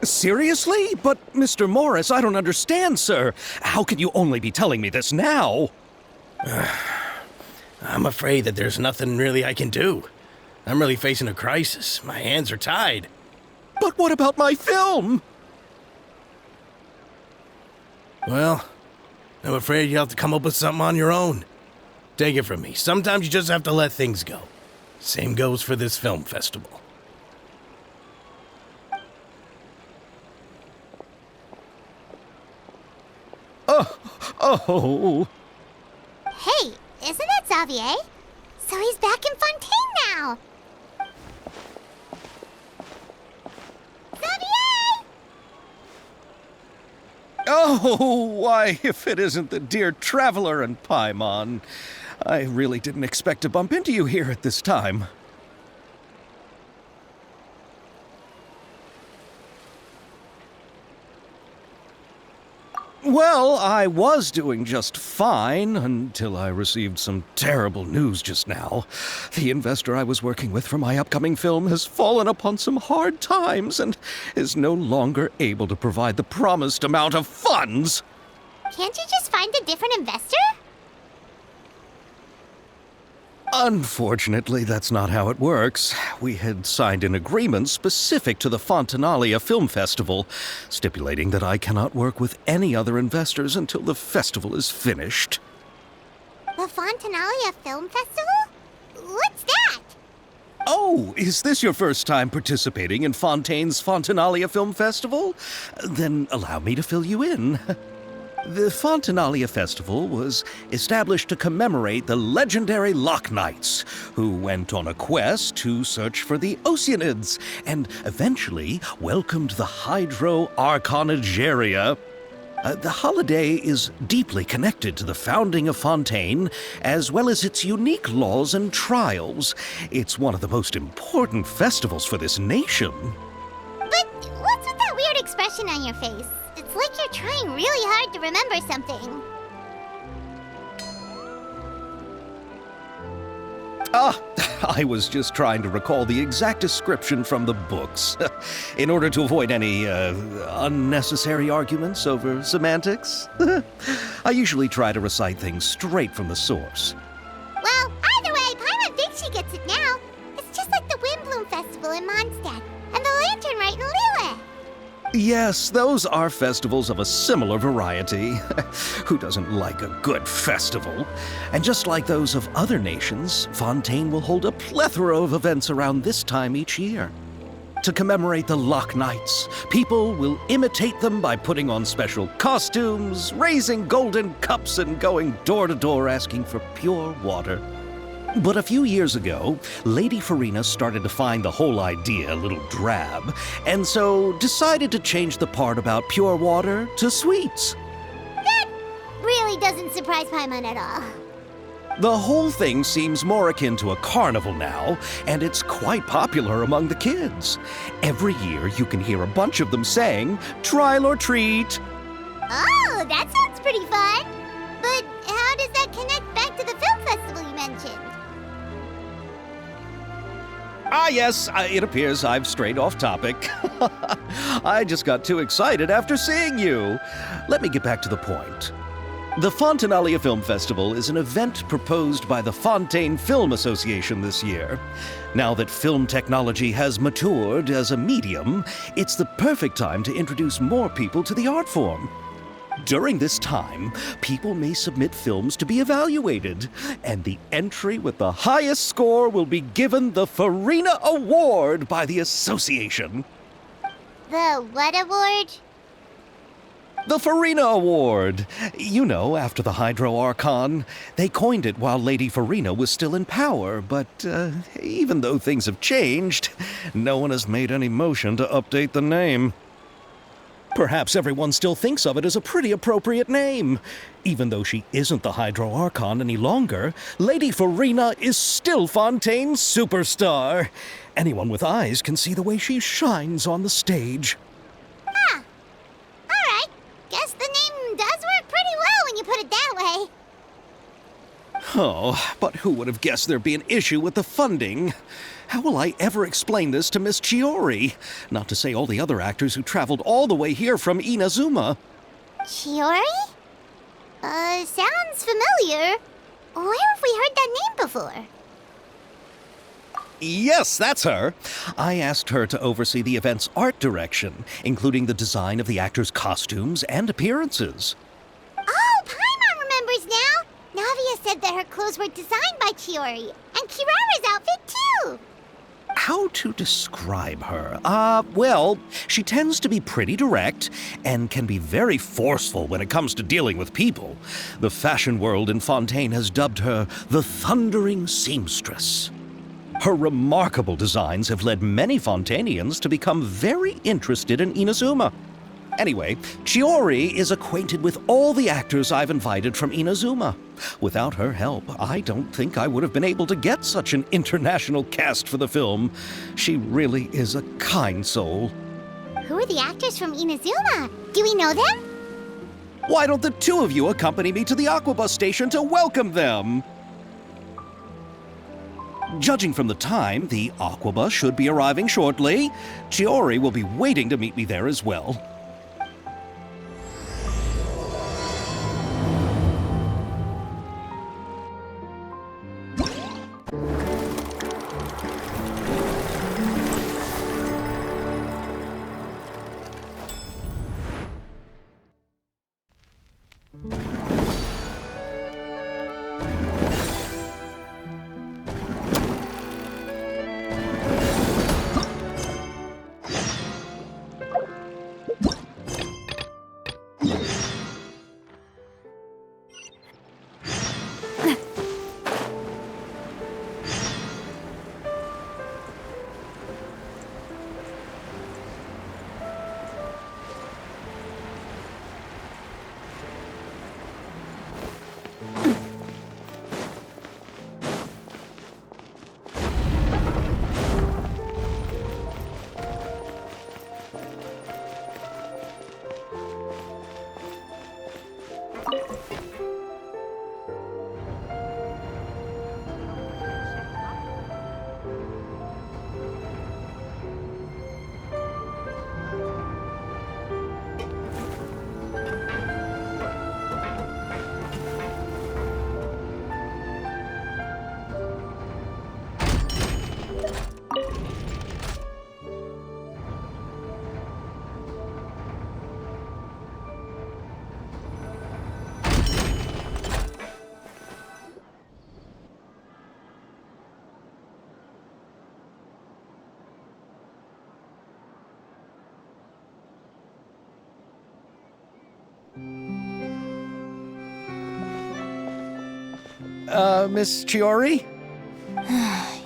Seriously? But, Mr. Morris, I don't understand, sir. How can you only be telling me this now? I'm afraid that there's nothing really I can do. I'm really facing a crisis. My hands are tied. But what about my film? Well, I'm afraid you'll have to come up with something on your own. Take it from me. Sometimes you just have to let things go. Same goes for this film festival. Oh. Hey, isn't that Xavier? So he's back in Fontaine now. Xavier! Oh, why, if it isn't the dear Traveler and Paimon. I really didn't expect to bump into you here at this time. Well, I was doing just fine until I received some terrible news just now. The investor I was working with for my upcoming film has fallen upon some hard times and is no longer able to provide the promised amount of funds. Can't you just find a different investor? Unfortunately, that's not how it works. We had signed an agreement specific to the Fontanalia Film Festival, stipulating that I cannot work with any other investors until the festival is finished. The Fontanalia Film Festival? What's that? Oh, is this your first time participating in Fontaine's Fontanalia Film Festival? Then allow me to fill you in. The Fontanalia Festival was established to commemorate the legendary Loch Knights, who went on a quest to search for the Oceanids and eventually welcomed the Hydro Arconageria. The holiday is deeply connected to the founding of Fontaine, as well as its unique laws and trials. It's one of the most important festivals for this nation. But what's with that weird expression on your face? It's like you're trying really hard to remember something. I was just trying to recall the exact description from the books, in order to avoid any unnecessary arguments over semantics. I usually try to recite things straight from the source. Well, either way, Paimon thinks she gets it now. It's just like the Windbloom Festival in Mondstadt, and the Lantern Rite in Lille. Yes, those are festivals of a similar variety. Who doesn't like a good festival? And just like those of other nations, Fontaine will hold a plethora of events around this time each year. To commemorate the Loch Knights, people will imitate them by putting on special costumes, raising golden cups, and going door to door asking for pure water. But a few years ago, Lady Farina started to find the whole idea a little drab, and so decided to change the part about pure water to sweets. That really doesn't surprise Paimon at all. The whole thing seems more akin to a carnival now, and it's quite popular among the kids. Every year you can hear a bunch of them saying, "Trial or treat." Oh, that sounds pretty fun. But how does that connect back to the film festival you mentioned? Yes, it appears I've strayed off topic. I just got too excited after seeing you. Let me get back to the point. The Fontanalia Film Festival is an event proposed by the Fontaine Film Association this year. Now that film technology has matured as a medium, it's the perfect time to introduce more people to the art form. During this time, people may submit films to be evaluated, and the entry with the highest score will be given the Farina Award by the association. The what award? The Farina Award. You know, after the Hydro Archon. They coined it while Lady Farina was still in power, but even though things have changed, no one has made any motion to update the name. Perhaps everyone still thinks of it as a pretty appropriate name. Even though she isn't the Hydro Archon any longer, Lady Farina is still Fontaine's superstar. Anyone with eyes can see the way she shines on the stage. Huh. Alright. Guess the name does work pretty well when you put it that way. Oh, but who would have guessed there'd be an issue with the funding? How will I ever explain this to Miss Chiori? Not to say all the other actors who traveled all the way here from Inazuma. Chiori? Sounds familiar. Where have we heard that name before? Yes, that's her. I asked her to oversee the event's art direction, including the design of the actors' costumes and appearances. Oh, Paimon remembers now! Navia said that her clothes were designed by Chiori, and Kirara's outfit too! How to describe her? Well, she tends to be pretty direct and can be very forceful when it comes to dealing with people. The fashion world in Fontaine has dubbed her the Thundering Seamstress. Her remarkable designs have led many Fontainians to become very interested in Inazuma. Anyway, Chiori is acquainted with all the actors I've invited from Inazuma. Without her help, I don't think I would have been able to get such an international cast for the film. She really is a kind soul. Who are the actors from Inazuma? Do we know them? Why don't the two of you accompany me to the Aquabus station to welcome them? Judging from the time, the Aquabus should be arriving shortly. Chiori will be waiting to meet me there as well. Miss Chiori?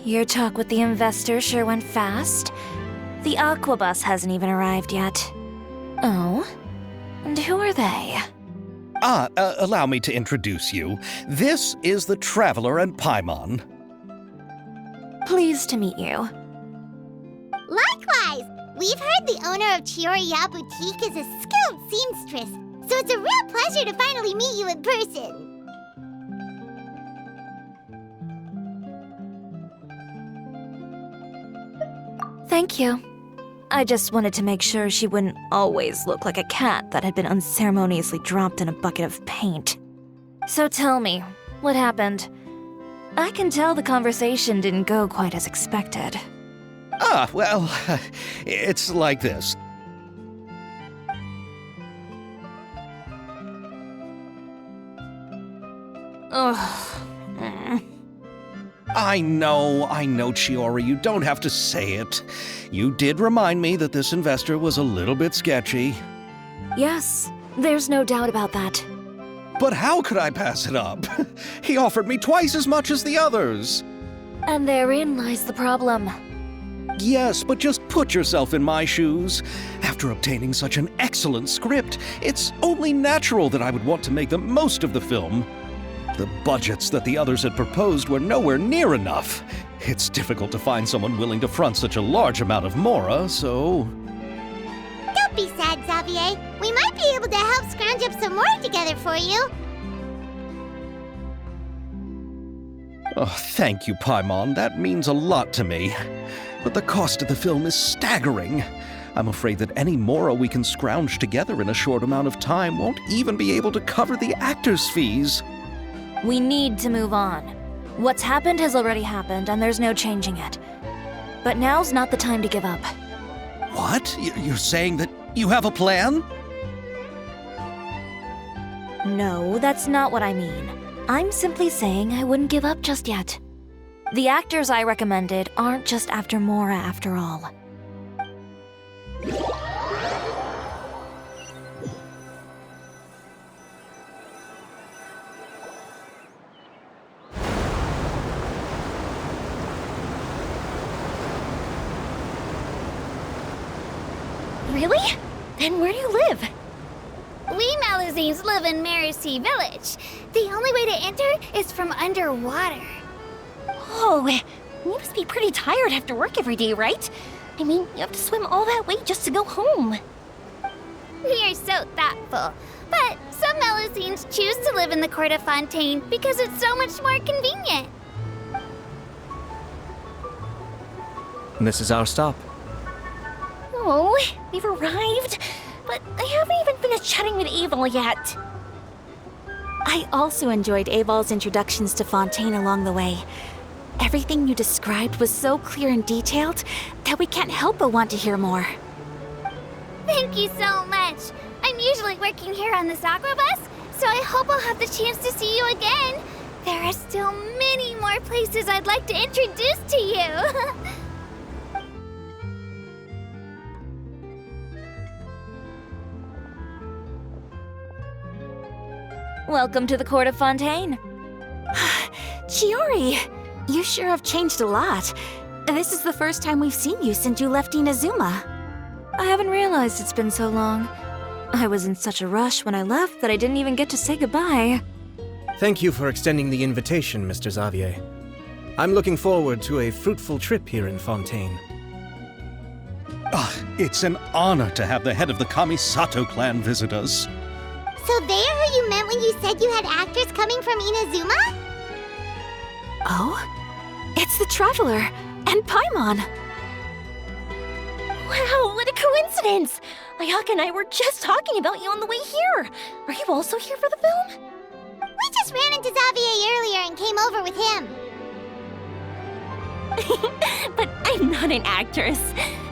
Your talk with the investor sure went fast. The Aquabus hasn't even arrived yet. Oh? And who are they? Allow me to introduce you. This is the Traveler and Paimon. Pleased to meet you. Likewise! We've heard the owner of Chioriya Boutique is a skilled seamstress, so it's a real pleasure to finally meet you in person. Thank you. I just wanted to make sure she wouldn't always look like a cat that had been unceremoniously dropped in a bucket of paint. So tell me, what happened? I can tell the conversation didn't go quite as expected. Well, it's like this. Ugh. I know, Chiori, you don't have to say it. You did remind me that this investor was a little bit sketchy. Yes, there's no doubt about that. But how could I pass it up? He offered me twice as much as the others. And therein lies the problem. Yes, but just put yourself in my shoes. After obtaining such an excellent script, it's only natural that I would want to make the most of the film. The budgets that the others had proposed were nowhere near enough. It's difficult to find someone willing to front such a large amount of mora, so... Don't be sad, Xavier. We might be able to help scrounge up some more together for you. Oh, thank you, Paimon. That means a lot to me. But the cost of the film is staggering. I'm afraid that any mora we can scrounge together in a short amount of time won't even be able to cover the actors' fees. We need to move on. What's happened has already happened, and there's no changing it. But now's not the time to give up. What? You're saying that you have a plan? No, that's not what I mean. I'm simply saying I wouldn't give up just yet. The actors I recommended aren't just after Mora after all. Really? And where do you live? We Melusines live in Mercy Village. The only way to enter is from underwater. Oh, you must be pretty tired after work every day, right? I mean, you have to swim all that way just to go home. We are so thoughtful. But some Melusines choose to live in the Court of Fontaine because it's so much more convenient. This is our stop. Oh, we've arrived, but I haven't even finished chatting with Aval yet. I also enjoyed Aval's introductions to Fontaine along the way. Everything you described was so clear and detailed that we can't help but want to hear more. Thank you so much. I'm usually working here on this aqua bus, so I hope I'll have the chance to see you again. There are still many more places I'd like to introduce to you. Welcome to the Court of Fontaine. Chiori, you sure have changed a lot. This is the first time we've seen you since you left Inazuma. I haven't realized it's been so long. I was in such a rush when I left that I didn't even get to say goodbye. Thank you for extending the invitation, Mr. Xavier. I'm looking forward to a fruitful trip here in Fontaine. It's an honor to have the head of the Kamisato clan visit us. So they're who you meant when you said you had actors coming from Inazuma? Oh? It's the Traveler and Paimon. Wow, what a coincidence! Ayaka and I were just talking about you on the way here. Are you also here for the film? We just ran into Xavier earlier and came over with him. But I'm not an actress.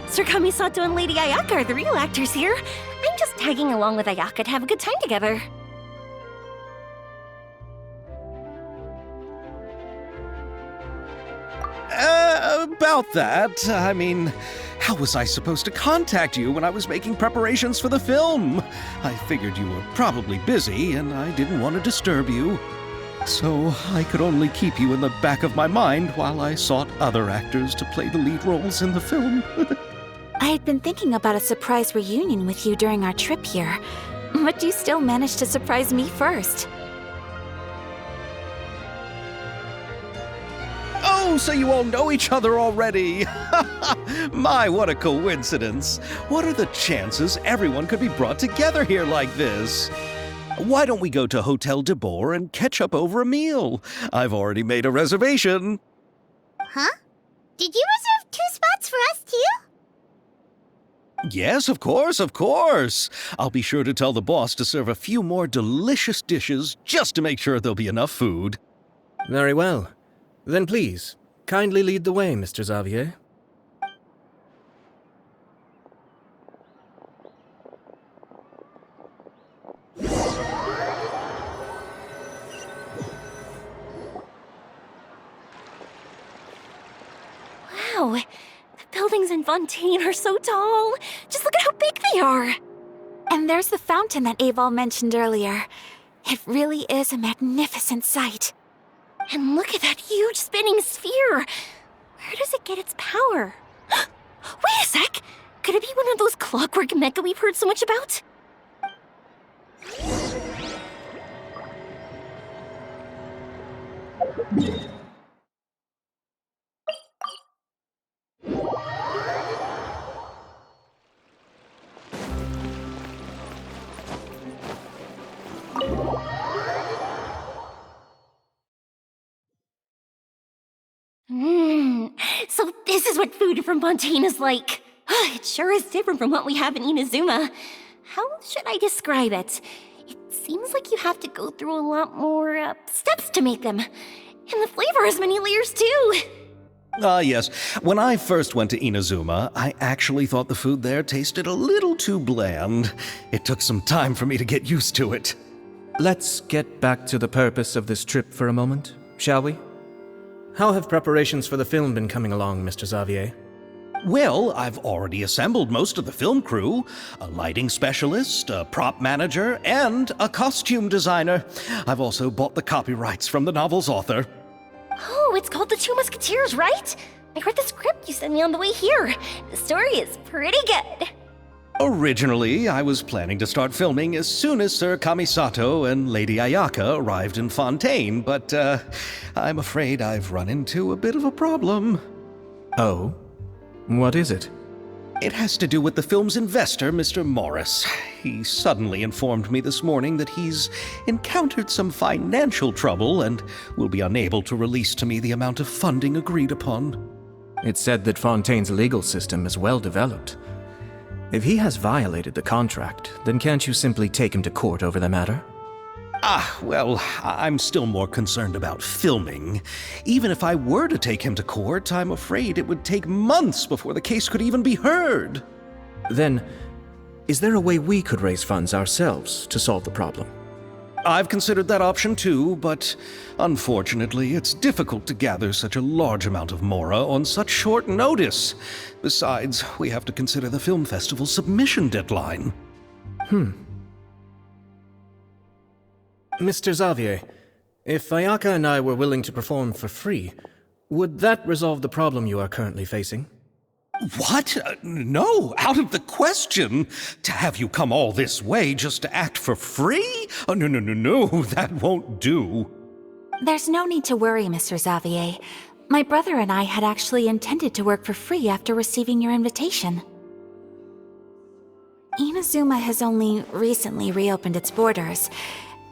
Sir Kamisato and Lady Ayaka are the real actors here. I'm just tagging along with Ayaka to have a good time together. About that, I mean, how was I supposed to contact you when I was making preparations for the film? I figured you were probably busy, and I didn't want to disturb you. So I could only keep you in the back of my mind while I sought other actors to play the lead roles in the film. I had been thinking about a surprise reunion with you during our trip here, but you still managed to surprise me first. Oh, so you all know each other already! My, what a coincidence! What are the chances everyone could be brought together here like this? Why don't we go to Hotel de Boer and catch up over a meal? I've already made a reservation. Huh? Did you reserve 2 spots for us too? Yes, of course, of course. I'll be sure to tell the boss to serve a few more delicious dishes just to make sure there'll be enough food. Very well. Then please, kindly lead the way, Mr. Xavier. Wow, the buildings in Fontaine are so tall. Just look at how big they are. And there's the fountain that Aval mentioned earlier. It really is a magnificent sight. And look at that huge spinning sphere. Where does it get its power? Wait a sec! Could it be one of those clockwork mecha we've heard so much about? So this is what food from Fontaine is like. It sure is different from what we have in Inazuma. How should I describe it? It seems like you have to go through a lot more steps to make them. And the flavor has many layers too. Yes. When I first went to Inazuma, I actually thought the food there tasted a little too bland. It took some time for me to get used to it. Let's get back to the purpose of this trip for a moment, shall we? How have preparations for the film been coming along, Mr. Xavier? Well, I've already assembled most of the film crew, a lighting specialist, a prop manager, and a costume designer. I've also bought the copyrights from the novel's author. Oh, it's called The Two Musketeers, right? I read the script you sent me on the way here. The story is pretty good. Originally, I was planning to start filming as soon as Sir Kamisato and Lady Ayaka arrived in Fontaine, but I'm afraid I've run into a bit of a problem. Oh? What is it? It has to do with the film's investor, Mr. Morris. He suddenly informed me this morning that he's encountered some financial trouble and will be unable to release to me the amount of funding agreed upon. It's said that Fontaine's legal system is well developed. If he has violated the contract, then can't you simply take him to court over the matter? Well, I'm still more concerned about filming. Even if I were to take him to court, I'm afraid it would take months before the case could even be heard. Then, is there a way we could raise funds ourselves to solve the problem? I've considered that option too, but unfortunately, it's difficult to gather such a large amount of mora on such short notice. Besides, we have to consider the film festival's submission deadline. Mr. Xavier, if Ayaka and I were willing to perform for free, would that resolve the problem you are currently facing? What? No, out of the question. To have you come all this way just to act for free? Oh, no, that won't do. There's no need to worry, Mr. Xavier. My brother and I had actually intended to work for free after receiving your invitation. Inazuma has only recently reopened its borders,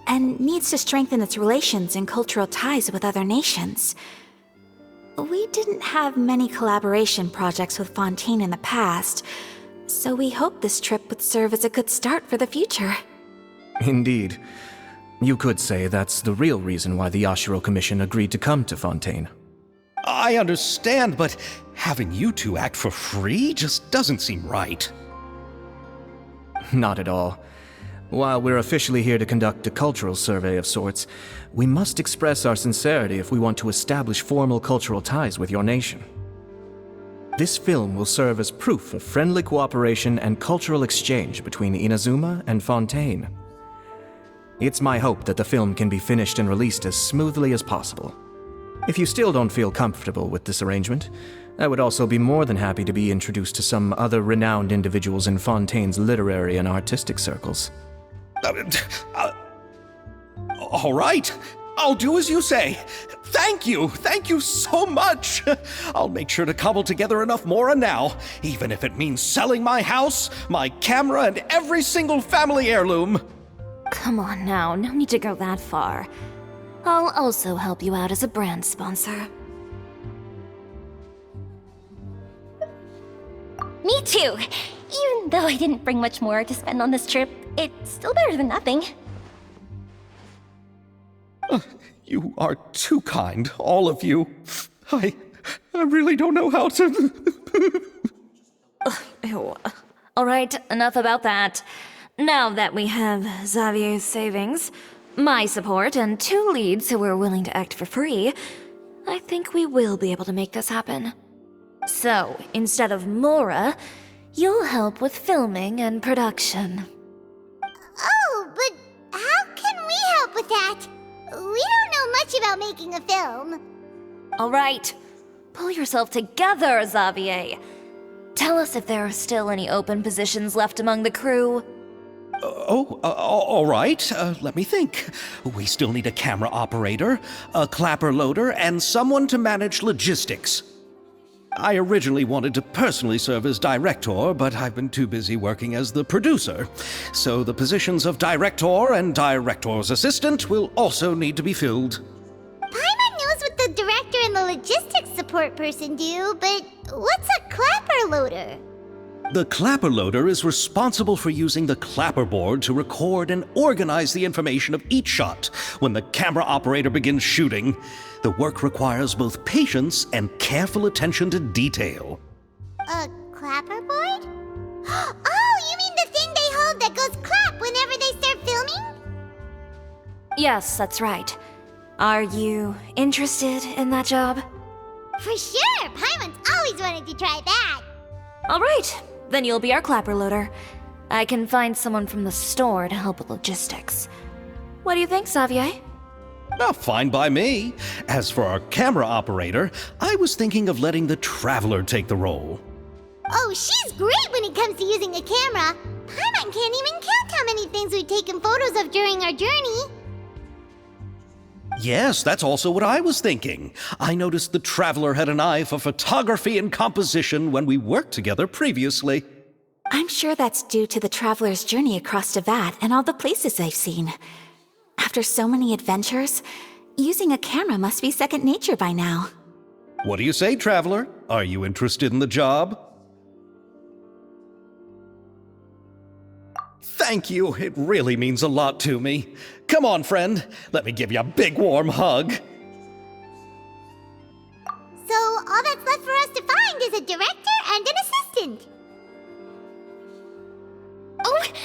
and needs to strengthen its relations and cultural ties with other nations. We didn't have many collaboration projects with Fontaine in the past, so we hoped this trip would serve as a good start for the future. Indeed. You could say that's the real reason why the Yashiro Commission agreed to come to Fontaine. I understand, but having you two act for free just doesn't seem right. Not at all. While we're officially here to conduct a cultural survey of sorts, we must express our sincerity if we want to establish formal cultural ties with your nation. This film will serve as proof of friendly cooperation and cultural exchange between Inazuma and Fontaine. It's my hope that the film can be finished and released as smoothly as possible. If you still don't feel comfortable with this arrangement, I would also be more than happy to be introduced to some other renowned individuals in Fontaine's literary and artistic circles. All right, I'll do as you say. Thank you so much. I'll make sure to cobble together enough mora now, even if it means selling my house, my camera, and every single family heirloom. Come on now, no need to go that far. I'll also help you out as a brand sponsor. Me too! Even though I didn't bring much more to spend on this trip, it's still better than nothing. You are too kind, all of you. I really don't know how to... Ew. Alright, enough about that. Now that we have Xavier's savings, my support, and 2 leads who are willing to act for free, I think we will be able to make this happen. So, instead of Mora, you'll help with filming and production. Oh, but how can we help with that? We don't know much about making a film. Alright, pull yourself together, Xavier. Tell us if there are still any open positions left among the crew. All right. Let me think. We still need a camera operator, a clapper loader, and someone to manage logistics. I originally wanted to personally serve as director, but I've been too busy working as the producer. So the positions of director and director's assistant will also need to be filled. Paimon knows what the director and the logistics support person do, but what's a clapper loader? The clapper loader is responsible for using the clapperboard to record and organize the information of each shot when the camera operator begins shooting. The work requires both patience and careful attention to detail. A clapperboard? Oh, you mean the thing they hold that goes clap whenever they start filming? Yes, that's right. Are you interested in that job? For sure! Paimon's always wanted to try that! All right, then you'll be our clapper loader. I can find someone from the store to help with logistics. What do you think, Xavier? Well, fine by me. As for our camera operator, I was thinking of letting the Traveler take the role. Oh, she's great when it comes to using a camera! Paimon can't even count how many things we've taken photos of during our journey! Yes, that's also what I was thinking. I noticed the Traveler had an eye for photography and composition when we worked together previously. I'm sure that's due to the traveler's journey across Devat and all the places they've seen. After so many adventures, using a camera must be second nature by now. What do you say, Traveler? Are you interested in the job? Thank you. It really means a lot to me. Come on, friend. Let me give you a big warm hug. So, all that's left for us to find is a director and an assistant. Oh, me!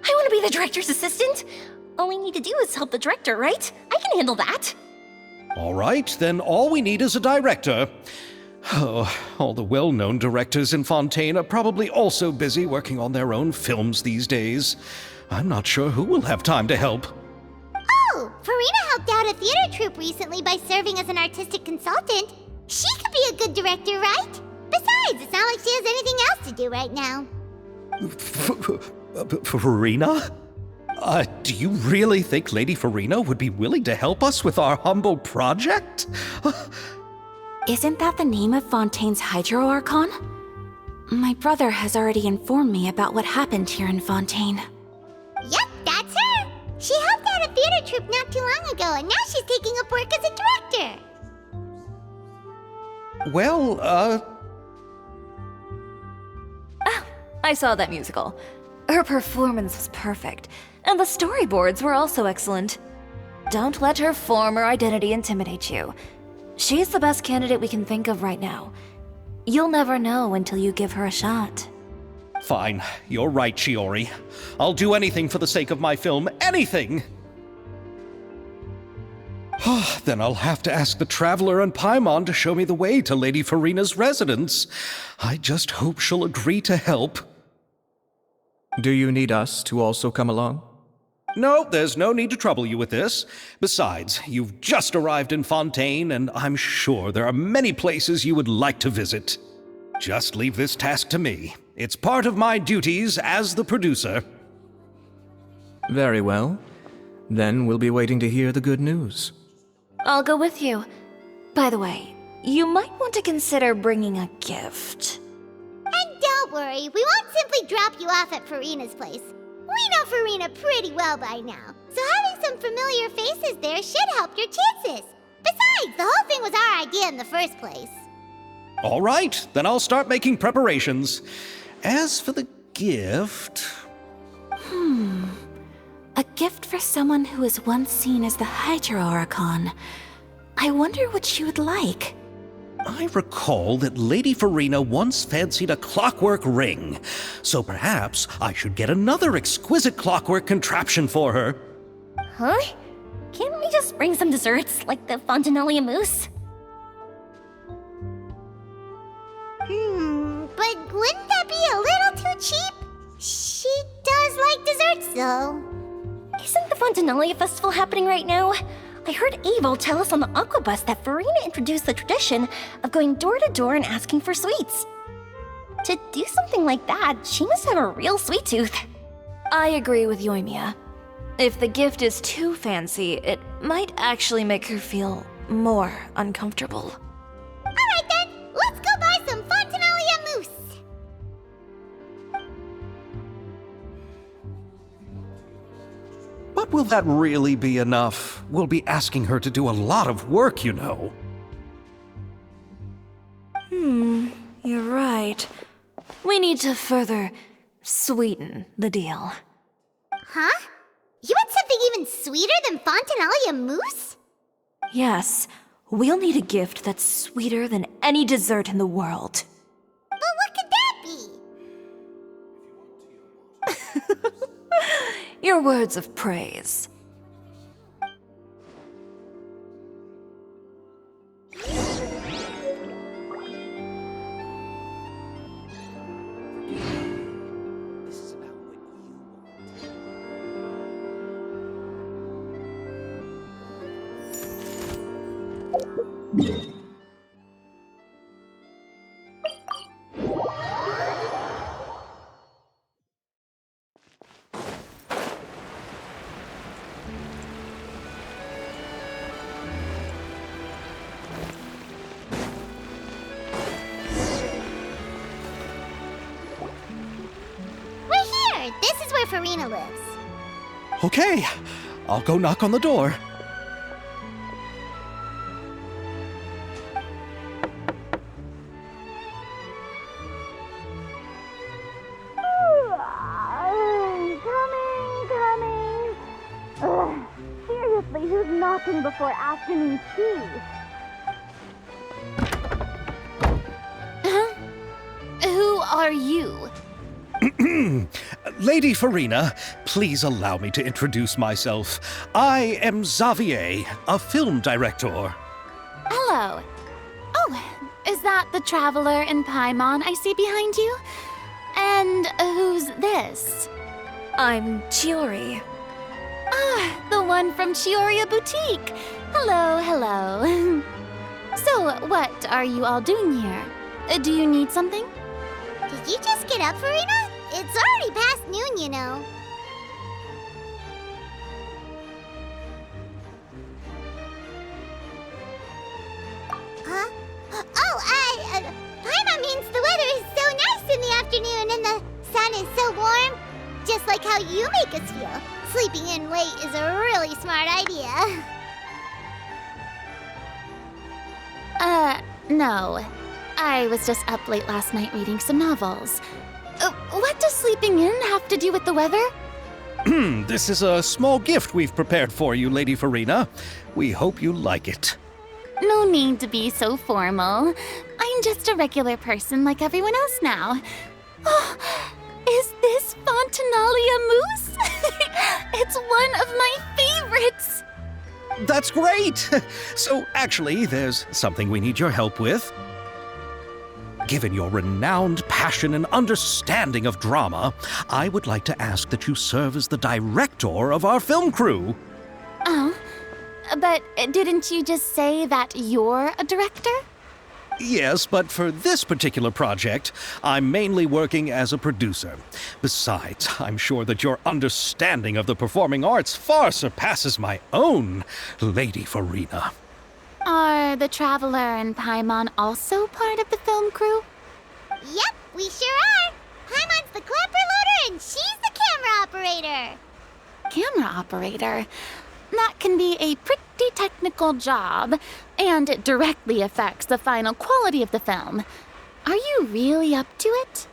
I want to be the director's assistant! All we need to do is help the director, right? I can handle that. All right, then all we need is a director. Oh, all the well-known directors in Fontaine are probably also busy working on their own films these days. I'm not sure who will have time to help. Oh, Farina helped out a theater troupe recently by serving as an artistic consultant. She could be a good director, right? Besides, it's not like she has anything else to do right now. Farina? Do you really think Lady Farina would be willing to help us with our humble project? Isn't that the name of Fontaine's Hydro Archon? My brother has already informed me about what happened here in Fontaine. Yep, that's her! She helped out a theater troupe not too long ago, and now she's taking up work as a director. Well, I saw that musical. Her performance was perfect, and the storyboards were also excellent. Don't let her form or identity intimidate you. She's the best candidate we can think of right now. You'll never know until you give her a shot. Fine. You're right, Shiori. I'll do anything for the sake of my film. Anything! Then I'll have to ask the Traveler and Paimon to show me the way to Lady Farina's residence. I just hope she'll agree to help. Do you need us to also come along? No, there's no need to trouble you with this. Besides, you've just arrived in Fontaine, and I'm sure there are many places you would like to visit. Just leave this task to me. It's part of my duties as the producer. Very well. Then we'll be waiting to hear the good news. I'll go with you. By the way, you might want to consider bringing a gift. And don't worry, we won't simply drop you off at Farina's place. We know Farina pretty well by now, so having some familiar faces there should help your chances. Besides, the whole thing was our idea in the first place. All right, then I'll start making preparations. As for the gift... A gift for someone who was once seen as the Hydro Archon. I wonder what she would like. I recall that Lady Farina once fancied a clockwork ring, so perhaps I should get another exquisite clockwork contraption for her. Huh? Can't we just bring some desserts, like the Fontinalia mousse? But wouldn't that be a little too cheap? She does like desserts, though. Isn't the Fontinalia festival happening right now? I heard Abel tell us on the Aquabus that Farina introduced the tradition of going door to door and asking for sweets. To do something like that, she must have a real sweet tooth. I agree with Yoimiya. If the gift is too fancy, it might actually make her feel more uncomfortable. Alright then, let's go buy some Fontinalia mousse. But will that really be enough? We'll be asking her to do a lot of work, you know. You're right. We need to further sweeten the deal. Huh? You want something even sweeter than Fontinalia mousse? Yes, we'll need a gift that's sweeter than any dessert in the world. But what could that be? Your words of praise. We're here! This is where Farina lives. Okay, I'll go knock on the door. Coming. Ugh, seriously, who's knocking before afternoon tea? Who are you? Lady Farina, please allow me to introduce myself. I am Xavier, a film director. Hello. Oh, is that the traveler in Paimon I see behind you? And who's this? I'm Chiori. Ah, the one from Chioria Boutique. Hello. So, what are you all doing here? Do you need something? Did you just get up, Farina? It's already past noon, you know. Huh? Oh, Paimon means the weather is so nice in the afternoon and the sun is so warm. Just like how you make us feel. Sleeping in late is a really smart idea. No. I was just up late last night reading some novels. What does sleeping in have to do with the weather? This is a small gift we've prepared for you, Lady Farina. We hope you like it. No need to be so formal. I'm just a regular person like everyone else now. Oh, is this Fontinalia mousse? It's one of my favorites. That's great! So, actually, there's something we need your help with. Given your renowned passion and understanding of drama, I would like to ask that you serve as the director of our film crew. Oh, but didn't you just say that you're a director? Yes, but for this particular project, I'm mainly working as a producer. Besides, I'm sure that your understanding of the performing arts far surpasses my own, Lady Farina. Are the Traveler and Paimon also part of the film crew? Yep, we sure are. Paimon's the clapper loader and she's the camera operator. Camera operator? That can be a pretty technical job, and it directly affects the final quality of the film. Are you really up to it?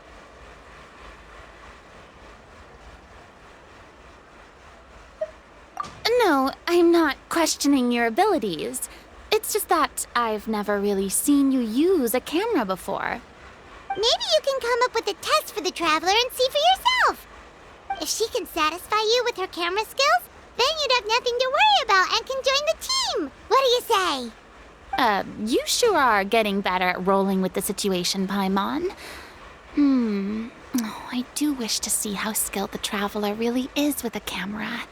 No, I'm not questioning your abilities. It's just that I've never really seen you use a camera before. Maybe you can come up with a test for the Traveler and see for yourself. If she can satisfy you with her camera skills, then you'd have nothing to worry about and can join the team. What do you say? You sure are getting better at rolling with the situation, Paimon. Oh, I do wish to see how skilled the Traveler really is with a camera.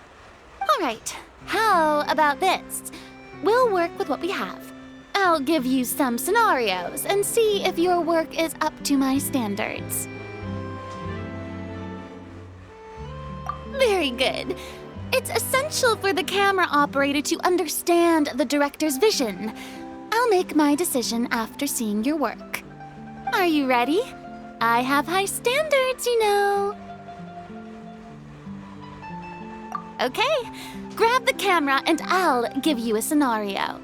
All right, how about this? We'll work with what we have. I'll give you some scenarios and see if your work is up to my standards. Very good. It's essential for the camera operator to understand the director's vision. I'll make my decision after seeing your work. Are you ready? I have high standards, you know. Okay, grab the camera and I'll give you a scenario.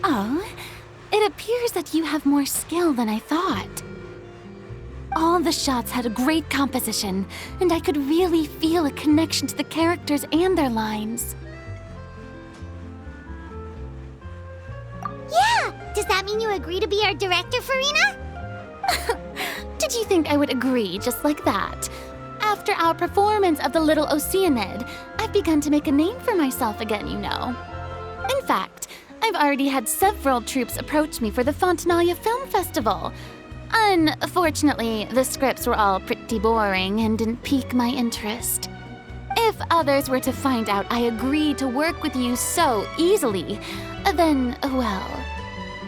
Oh, it appears that you have more skill than I thought. All the shots had a great composition, and I could really feel a connection to the characters and their lines. Yeah! Does that mean you agree to be our director, Farina? Did you think I would agree just like that? After our performance of The Little Oceanid, I've begun to make a name for myself again, you know. In fact, I've already had several troops approach me for the Fontanalia Film Festival. Unfortunately, the scripts were all pretty boring and didn't pique my interest. If others were to find out I agreed to work with you so easily, then, well...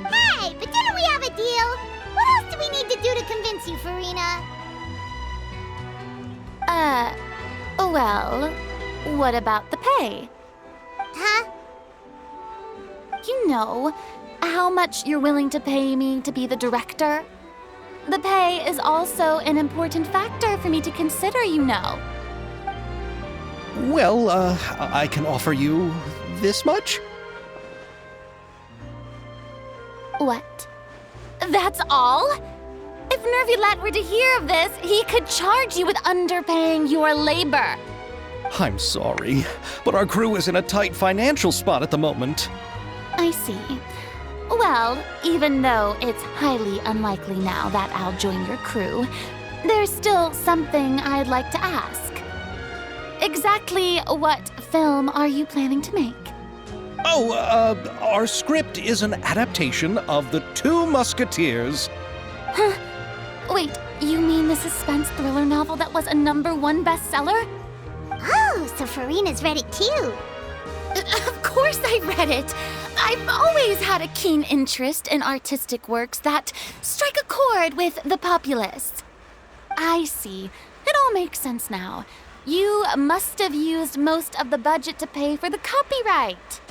Hey, but didn't we have a deal? What else do we need to do to convince you, Farina? Well, what about the pay? Huh? You know, how much you're willing to pay me to be the director? The pay is also an important factor for me to consider, you know. Well, I can offer you this much? What? That's all? If Nervulet were to hear of this, he could charge you with underpaying your labor. I'm sorry, but our crew is in a tight financial spot at the moment. I see. Well, even though it's highly unlikely now that I'll join your crew, there's still something I'd like to ask. Exactly what film are you planning to make? Oh, our script is an adaptation of The Two Musketeers. Huh? Wait, you mean the suspense thriller novel that was a #1 bestseller? Oh, so Farina's read it too. Of course I read it. I've always had a keen interest in artistic works that strike a chord with the populace. I see. It all makes sense now. You must have used most of the budget to pay for the copyright.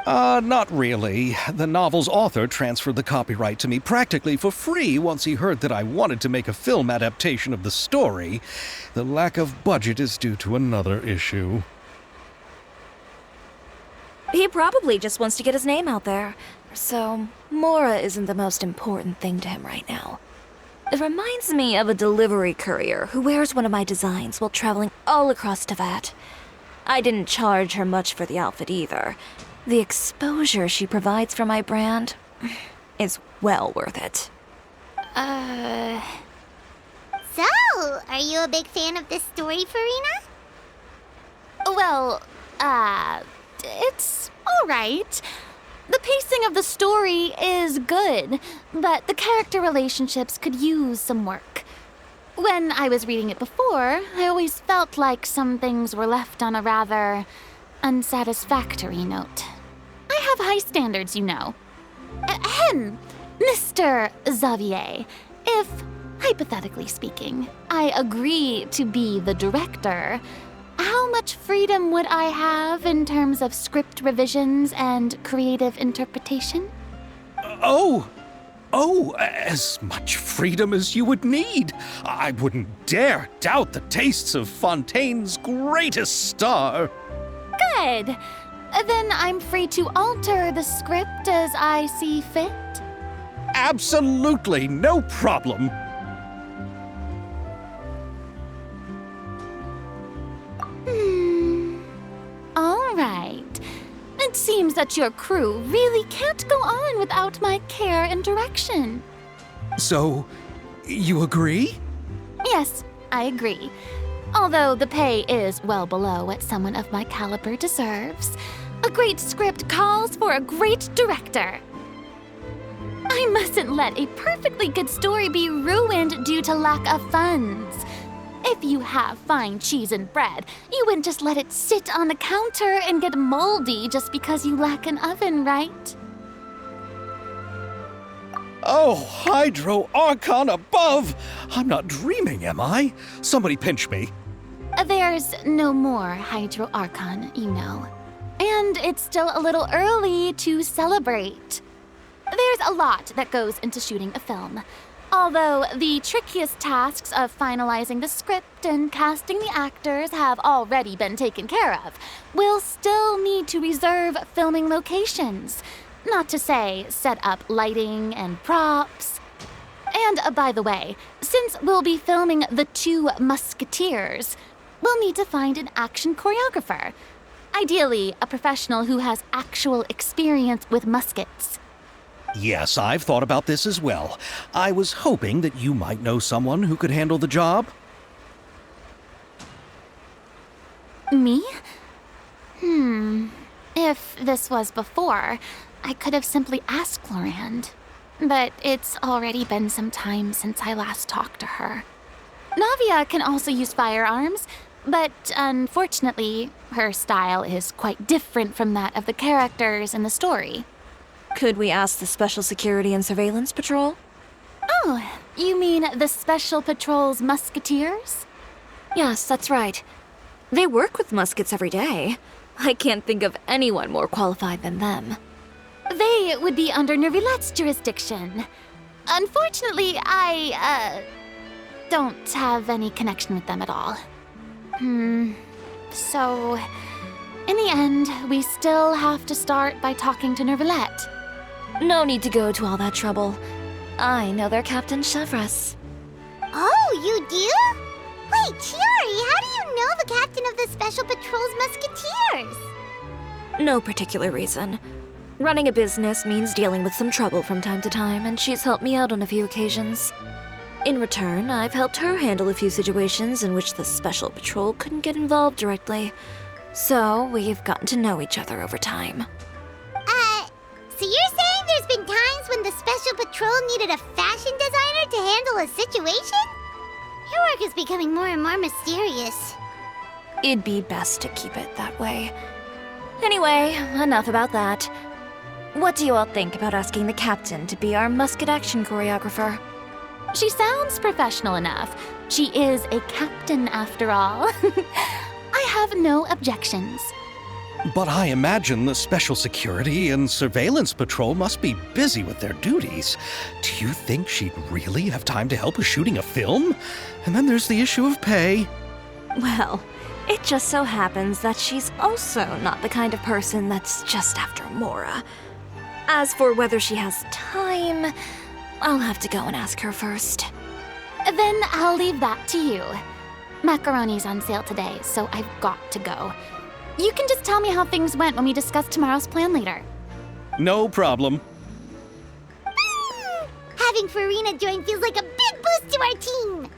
Not really. The novel's author transferred the copyright to me practically for free once he heard that I wanted to make a film adaptation of the story. The lack of budget is due to another issue. He probably just wants to get his name out there. So, Mora isn't the most important thing to him right now. It reminds me of a delivery courier who wears one of my designs while traveling all across Teyvat. I didn't charge her much for the outfit either. The exposure she provides for my brand is well worth it. So, are you a big fan of this story, Farina? Well, it's alright. The pacing of the story is good, but the character relationships could use some work. When I was reading it before, I always felt like some things were left on a rather unsatisfactory note. I have high standards, you know. Ahem, Mr. Xavier, if hypothetically speaking, I agree to be the director, how much freedom would I have in terms of script revisions and creative interpretation? As much freedom as you would need. I wouldn't dare doubt the tastes of Fontaine's greatest star. Good. Then I'm free to alter the script as I see fit. Absolutely no problem. All right. It seems that your crew really can't go on without my care and direction. So, you agree? Yes, I agree. Although the pay is well below what someone of my caliber deserves, a great script calls for a great director. I mustn't let a perfectly good story be ruined due to lack of funds. If you have fine cheese and bread, you wouldn't just let it sit on the counter and get moldy just because you lack an oven, right? Oh, Hydro Archon above! I'm not dreaming, am I? Somebody pinch me. There's no more Hydro Archon, you know. And it's still a little early to celebrate. There's a lot that goes into shooting a film. Although the trickiest tasks of finalizing the script and casting the actors have already been taken care of, we'll still need to reserve filming locations. Not to say set up lighting and props. And by the way, since we'll be filming The Two Musketeers, we'll need to find an action choreographer. Ideally, a professional who has actual experience with muskets. Yes, I've thought about this as well. I was hoping that you might know someone who could handle the job. Me? If this was before, I could have simply asked Florand. But it's already been some time since I last talked to her. Navia can also use firearms, but unfortunately, her style is quite different from that of the characters in the story. Could we ask the Special Security and Surveillance Patrol? Oh, you mean the Special Patrol's Musketeers? Yes, that's right. They work with muskets every day. I can't think of anyone more qualified than them. They would be under Nervilette's jurisdiction. Unfortunately, I don't have any connection with them at all. So, in the end, we still have to start by talking to Nervilette. No need to go to all that trouble. I know their Captain Chevres. Oh, you do? Wait, Chiari, how do you know the captain of the Special Patrol's Musketeers? No particular reason. Running a business means dealing with some trouble from time to time, and she's helped me out on a few occasions. In return, I've helped her handle a few situations in which the Special Patrol couldn't get involved directly. So, we've gotten to know each other over time. So you're saying there's been times when the Special Patrol needed a fashion designer to handle a situation? Your work is becoming more and more mysterious. It'd be best to keep it that way. Anyway, enough about that. What do you all think about asking the captain to be our musket action choreographer? She sounds professional enough. She is a captain, after all. I have no objections. But I imagine the Special Security and Surveillance Patrol must be busy with their duties. Do you think she'd really have time to help with shooting a film? And then there's the issue of pay. Well, it just so happens that she's also not the kind of person that's just after Mora. As for whether she has time, I'll have to go and ask her first. Then I'll leave that to you. Macaroni's on sale today, so I've got to go. You can just tell me how things went when we discuss tomorrow's plan later. No problem. Having Farina join feels like a big boost to our team.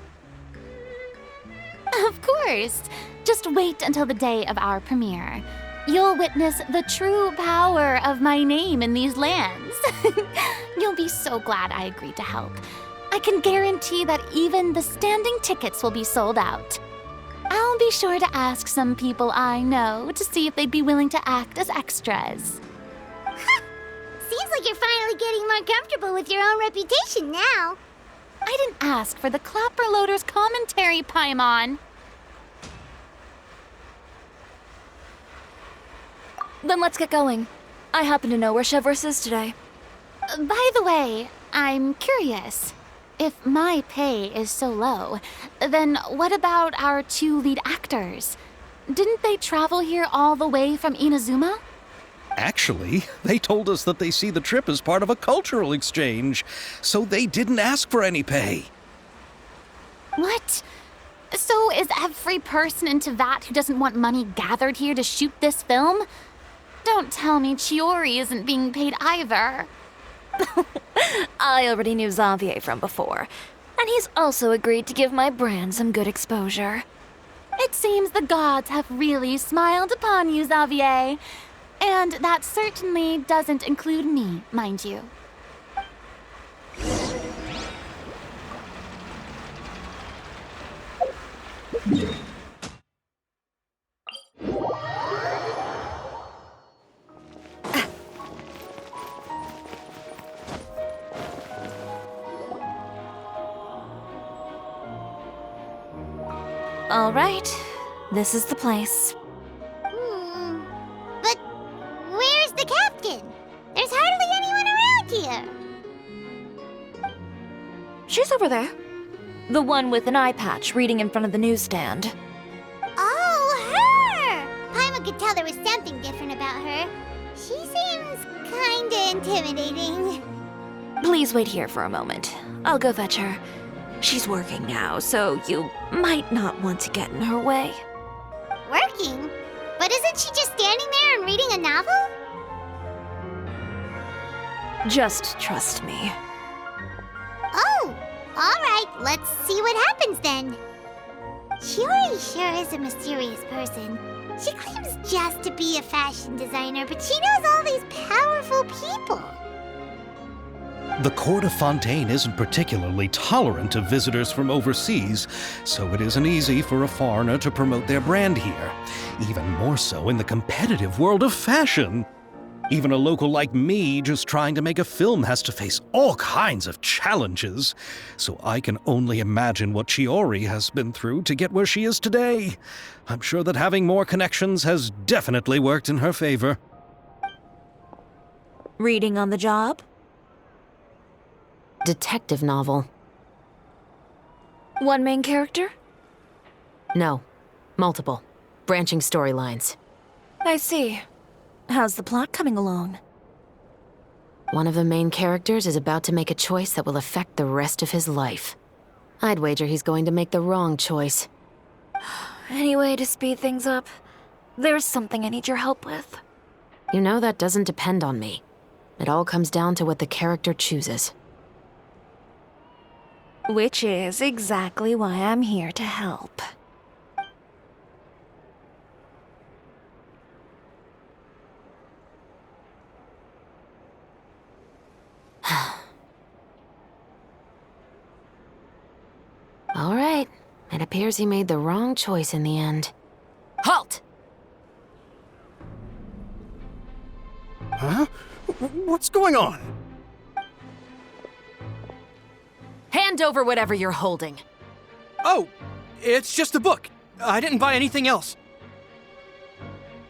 Of course. Just wait until the day of our premiere. You'll witness the true power of my name in these lands. You'll be so glad I agreed to help. I can guarantee that even the standing tickets will be sold out. I'll be sure to ask some people I know to see if they'd be willing to act as extras. Seems like you're finally getting more comfortable with your own reputation now. I didn't ask for the Clapper Loader's commentary, Paimon. Then let's get going. I happen to know where Chevrolet is today. By the way, I'm curious. If my pay is so low, then what about our 2 lead actors? Didn't they travel here all the way from Inazuma? Actually, they told us that they see the trip as part of a cultural exchange, so they didn't ask for any pay. What? So is every person in Teyvat who doesn't want money gathered here to shoot this film? Don't tell me Chiori isn't being paid either. I already knew Xavier from before, and he's also agreed to give my brand some good exposure. It seems the gods have really smiled upon you, Xavier. And that certainly doesn't include me, mind you. All right, this is the place. But where's the captain? There's hardly anyone around here. She's over there. The one with an eye patch reading in front of the newsstand. Oh, her! Paimon could tell there was something different about her. She seems kinda intimidating. Please wait here for a moment. I'll go fetch her. She's working now, so you might not want to get in her way. Working? But isn't she just standing there and reading a novel? Just trust me. Oh, alright, let's see what happens then. Chiori sure is a mysterious person. She claims just to be a fashion designer, but she knows all these powerful people. The court of Fontaine isn't particularly tolerant of visitors from overseas, so it isn't easy for a foreigner to promote their brand here, even more so in the competitive world of fashion. Even a local like me just trying to make a film has to face all kinds of challenges, so I can only imagine what Chiori has been through to get where she is today. I'm sure that having more connections has definitely worked in her favor. Reading on the job? Detective novel. One main character? No. Multiple. Branching storylines. I see. How's the plot coming along? One of the main characters is about to make a choice that will affect the rest of his life. I'd wager he's going to make the wrong choice. Any way to speed things up? There's something I need your help with. You know that doesn't depend on me. It all comes down to what the character chooses. Which is exactly why I'm here to help. All right. It appears he made the wrong choice in the end. Halt! Huh? What's going on? Hand over whatever you're holding. Oh, it's just a book. I didn't buy anything else.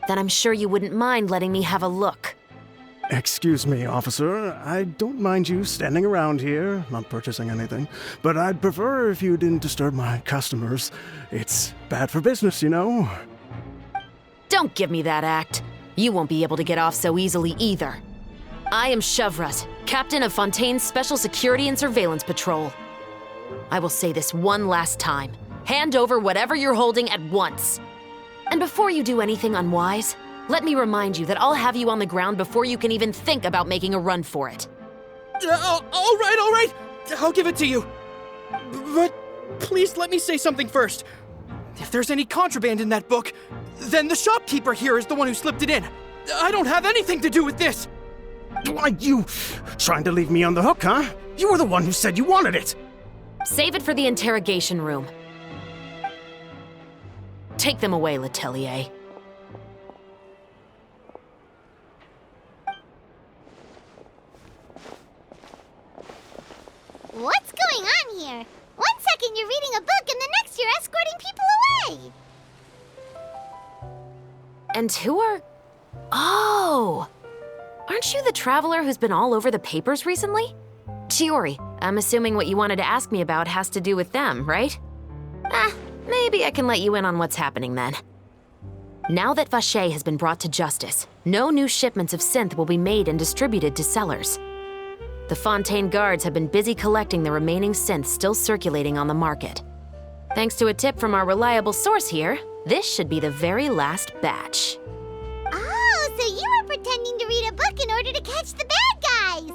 Then I'm sure you wouldn't mind letting me have a look. Excuse me, officer. I don't mind you standing around here, not purchasing anything, but I'd prefer if you didn't disturb my customers. It's bad for business, you know. Don't give me that act. You won't be able to get off so easily either. I am Chevrolet, captain of Fontaine's Special Security and Surveillance Patrol. I will say this one last time. Hand over whatever you're holding at once. And before you do anything unwise, let me remind you that I'll have you on the ground before you can even think about making a run for it. All right. I'll give it to you. But please let me say something first. If there's any contraband in that book, then the shopkeeper here is the one who slipped it in. I don't have anything to do with this. Why, you trying to leave me on the hook, huh? You were the one who said you wanted it. Save it for the interrogation room. Take them away, Letelier. What's going on right. And who are... Oh! Aren't you the traveler who's been all over the papers recently? Chiori, I'm assuming what you wanted to ask me about has to do with them, right? Maybe I can let you in on what's happening then. Now that Vache has been brought to justice, no new shipments of synth will be made and distributed to sellers. The Fontaine guards have been busy collecting the remaining synths still circulating on the market. Thanks to a tip from our reliable source here, this should be the very last batch. Oh, so you were pretending to read a book in order to catch the bad guys!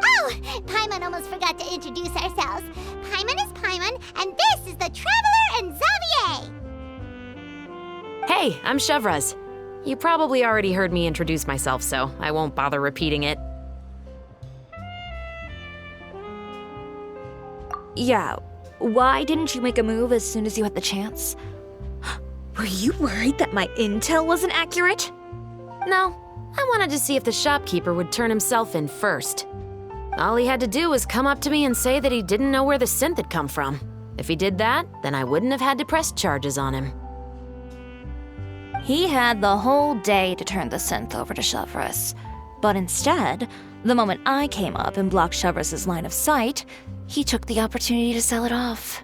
Oh, Paimon almost forgot to introduce ourselves. Paimon is Paimon, and this is the Traveler and Xavier! Hey, I'm Chevraz. You probably already heard me introduce myself, so I won't bother repeating it. Yeah, why didn't you make a move as soon as you had the chance? Were you worried that my intel wasn't accurate? No, I wanted to see if the shopkeeper would turn himself in first. All he had to do was come up to me and say that he didn't know where the synth had come from. If he did that, then I wouldn't have had to press charges on him. He had the whole day to turn the synth over to Chevraz. But instead, the moment I came up and blocked Chevraz's line of sight, he took the opportunity to sell it off.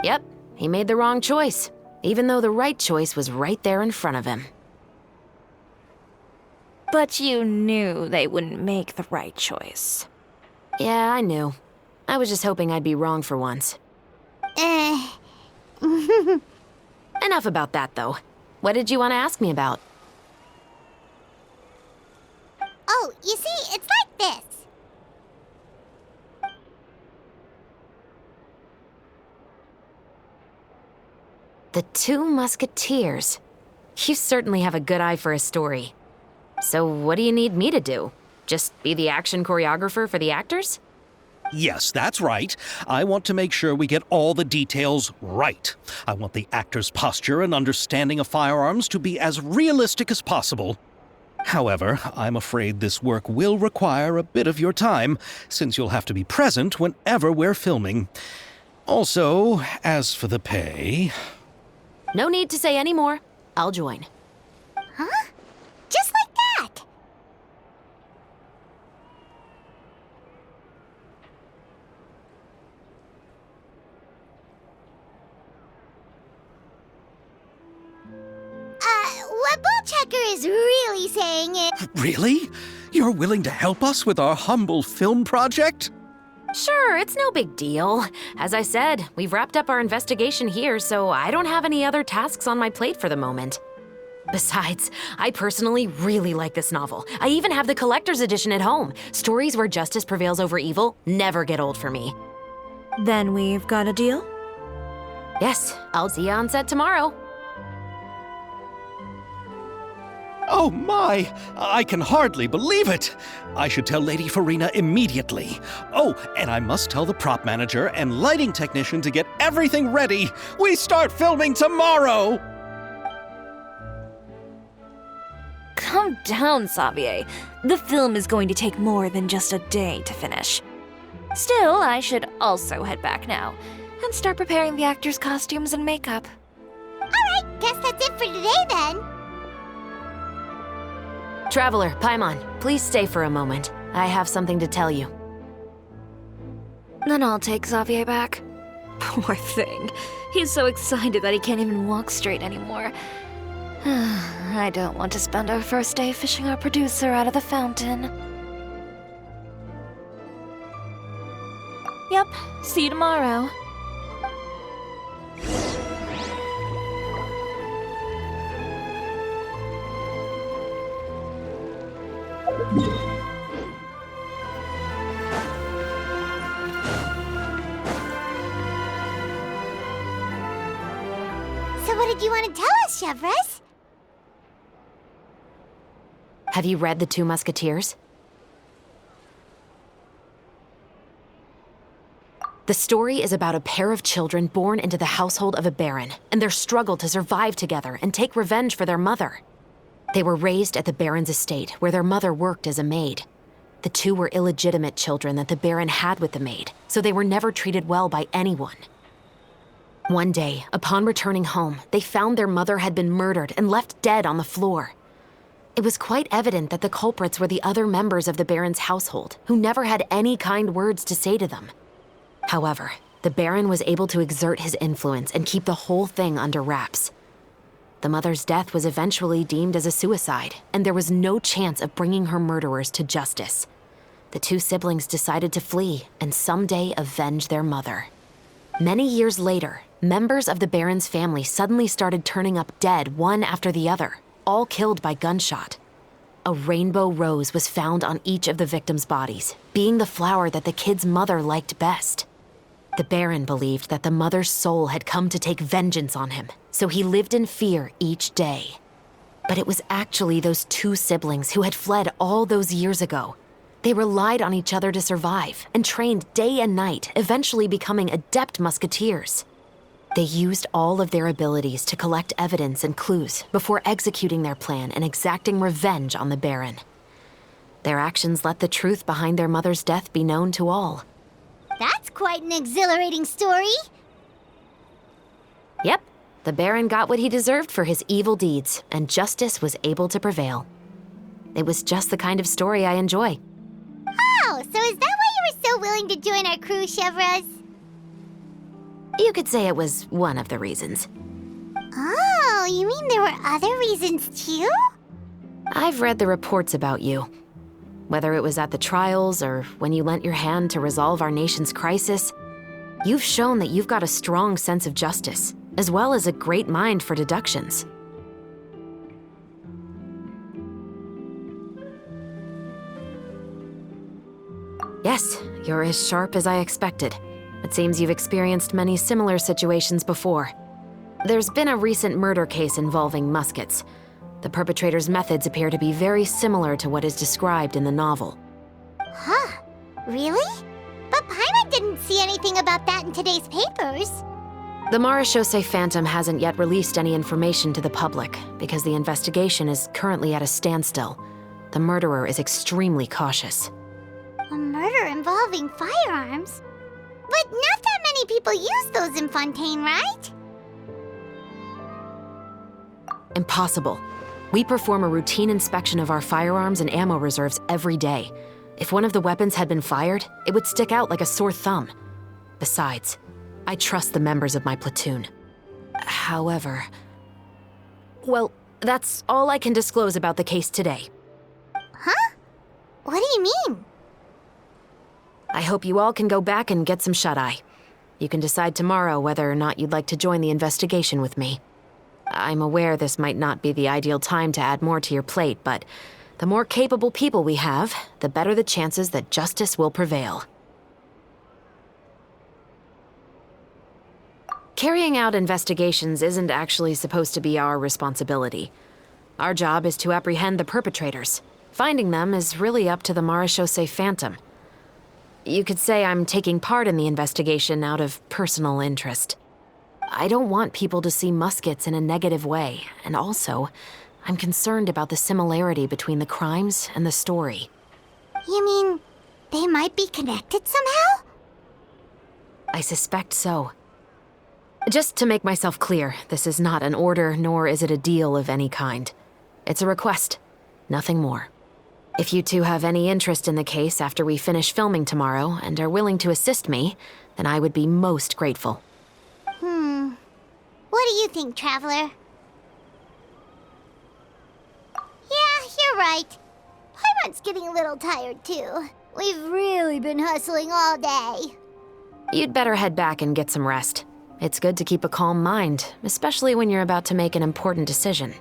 Yep, he made the wrong choice, even though the right choice was right there in front of him. But you knew they wouldn't make the right choice. Yeah, I knew. I was just hoping I'd be wrong for once. Enough about that, though. What did you want to ask me about? Oh, you see, it's like this. The Two Musketeers. You certainly have a good eye for a story. So what do you need me to do? Just be the action choreographer for the actors? Yes, that's right. I want to make sure we get all the details right. I want the actor's posture and understanding of firearms to be as realistic as possible. However, I'm afraid this work will require a bit of your time, since you'll have to be present whenever we're filming. Also, as for the pay... No need to say any more. I'll join. Huh? Just like that! What Bullchecker is really saying is... Really? You're willing to help us with our humble film project? Sure, it's no big deal. As I said, we've wrapped up our investigation here, so I don't have any other tasks on my plate for the moment. Besides, I personally really like this novel. I even have the collector's edition at home. Stories where justice prevails over evil never get old for me. Then we've got a deal? Yes, I'll see you on set tomorrow. Oh my! I can hardly believe it! I should tell Lady Farina immediately. Oh, and I must tell the prop manager and lighting technician to get everything ready. We start filming tomorrow! Calm down, Xavier. The film is going to take more than just a day to finish. Still, I should also head back now and start preparing the actors' costumes and makeup. Alright, guess that's it for today then. Traveler, Paimon, please stay for a moment. I have something to tell you. Then I'll take Xavier back. Poor thing. He's so excited that he can't even walk straight anymore. I don't want to spend our first day fishing our producer out of the fountain. Yep, see you tomorrow. So what did you want to tell us, Chevraz? Have you read The Two Musketeers? The story is about a pair of children born into the household of a baron and their struggle to survive together and take revenge for their mother. They were raised at the baron's estate, where their mother worked as a maid. The two were illegitimate children that the baron had with the maid, so they were never treated well by anyone. One day, upon returning home, they found their mother had been murdered and left dead on the floor. It was quite evident that the culprits were the other members of the Baron's household, who never had any kind words to say to them. However, the Baron was able to exert his influence and keep the whole thing under wraps. The mother's death was eventually deemed as a suicide, and there was no chance of bringing her murderers to justice. The two siblings decided to flee and someday avenge their mother. Many years later, members of the Baron's family suddenly started turning up dead one after the other, all killed by gunshot. A rainbow rose was found on each of the victims' bodies, being the flower that the kid's mother liked best. The Baron believed that the mother's soul had come to take vengeance on him, so he lived in fear each day. But it was actually those two siblings who had fled all those years ago. They relied on each other to survive and trained day and night, eventually becoming adept musketeers. They used all of their abilities to collect evidence and clues before executing their plan and exacting revenge on the Baron. Their actions let the truth behind their mother's death be known to all. That's quite an exhilarating story. Yep, the Baron got what he deserved for his evil deeds, and justice was able to prevail. It was just the kind of story I enjoy. Oh, so is that why you were so willing to join our crew, Chevraz? You could say it was one of the reasons. Oh, you mean there were other reasons too? I've read the reports about you. Whether it was at the trials or when you lent your hand to resolve our nation's crisis, you've shown that you've got a strong sense of justice, as well as a great mind for deductions. Yes, you're as sharp as I expected. It seems you've experienced many similar situations before. There's been a recent murder case involving Muskets. The perpetrator's methods appear to be very similar to what is described in the novel. Huh? Really? But Paimon didn't see anything about that in today's papers. The Marechaussee Phantom hasn't yet released any information to the public because the investigation is currently at a standstill. The murderer is extremely cautious. A murder involving firearms? But not that many people use those in Fontaine, right? Impossible. We perform a routine inspection of our firearms and ammo reserves every day. If one of the weapons had been fired, it would stick out like a sore thumb. Besides, I trust the members of my platoon. However... Well, that's all I can disclose about the case today. Huh? What do you mean? I hope you all can go back and get some shut-eye. You can decide tomorrow whether or not you'd like to join the investigation with me. I'm aware this might not be the ideal time to add more to your plate, but the more capable people we have, the better the chances that justice will prevail. Carrying out investigations isn't actually supposed to be our responsibility. Our job is to apprehend the perpetrators. Finding them is really up to the Marechaussee Phantom. You could say I'm taking part in the investigation out of personal interest. I don't want people to see Muskets in a negative way, and also, I'm concerned about the similarity between the crimes and the story. You mean they might be connected somehow? I suspect so. Just to make myself clear, this is not an order, nor is it a deal of any kind. It's a request, nothing more. If you two have any interest in the case after we finish filming tomorrow and are willing to assist me, then I would be most grateful. What do you think, Traveler? Yeah, you're right. Paimon's getting a little tired, too. We've really been hustling all day. You'd better head back and get some rest. It's good to keep a calm mind, especially when you're about to make an important decision.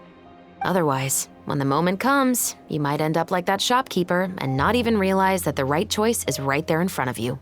Otherwise, when the moment comes, you might end up like that shopkeeper and not even realize that the right choice is right there in front of you.